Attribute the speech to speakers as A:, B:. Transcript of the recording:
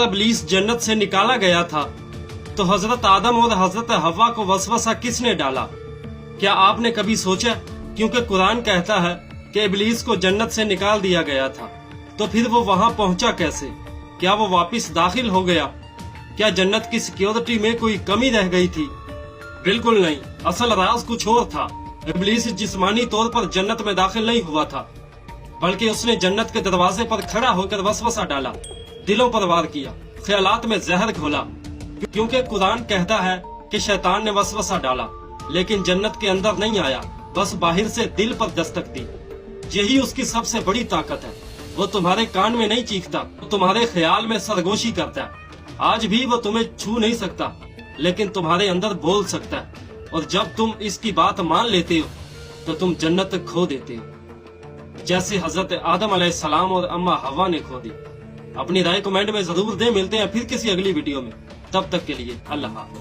A: अगर इब्लीस जन्नत से निकाला गया था तो हजरत आदम और हजरत हवा को वसवसा किसने डाला? क्या आपने कभी सोचा? क्योंकि कुरान कहता है कि इब्लीस को जन्नत से निकाल दिया गया था, तो फिर वो वहां पहुंचा कैसे? क्या वो वापस दाखिल हो गया? क्या जन्नत की सिक्योरिटी में कोई कमी रह गई थी? बिल्कुल नहीं, असल राज कुछ और था। इब्लीस जिस्मानी तौर पर जन्नत में दाखिल नहीं हुआ था, बल्कि उसने जन्नत के दरवाजे पर खड़ा होकर वसवसा डाला, दिलों पर वार किया, ख्यालात में जहर घोला। क्योंकि कुरान कहता है कि शैतान ने वसवसा डाला, लेकिन जन्नत के अंदर नहीं आया, बस बाहर से दिल पर दस्तक दी। यही उसकी सबसे बड़ी ताकत है। वो तुम्हारे कान में नहीं चीखता, वो तुम्हारे ख्याल में सरगोशी करता है। आज भी वो तुम्हें छू नहीं सकता, लेकिन तुम्हारे अंदर बोल सकता है। और जब तुम इसकी बात मान लेते हो तो तुम जन्नत खो देते हो, जैसे हजरत आदम अलैहिस्सलाम और अम्मा हवा ने खो दी। अपनी राय कमेंट में जरूर दें। मिलते हैं फिर किसी अगली वीडियो में, तब तक के लिए अल्लाह हाफ़िज़।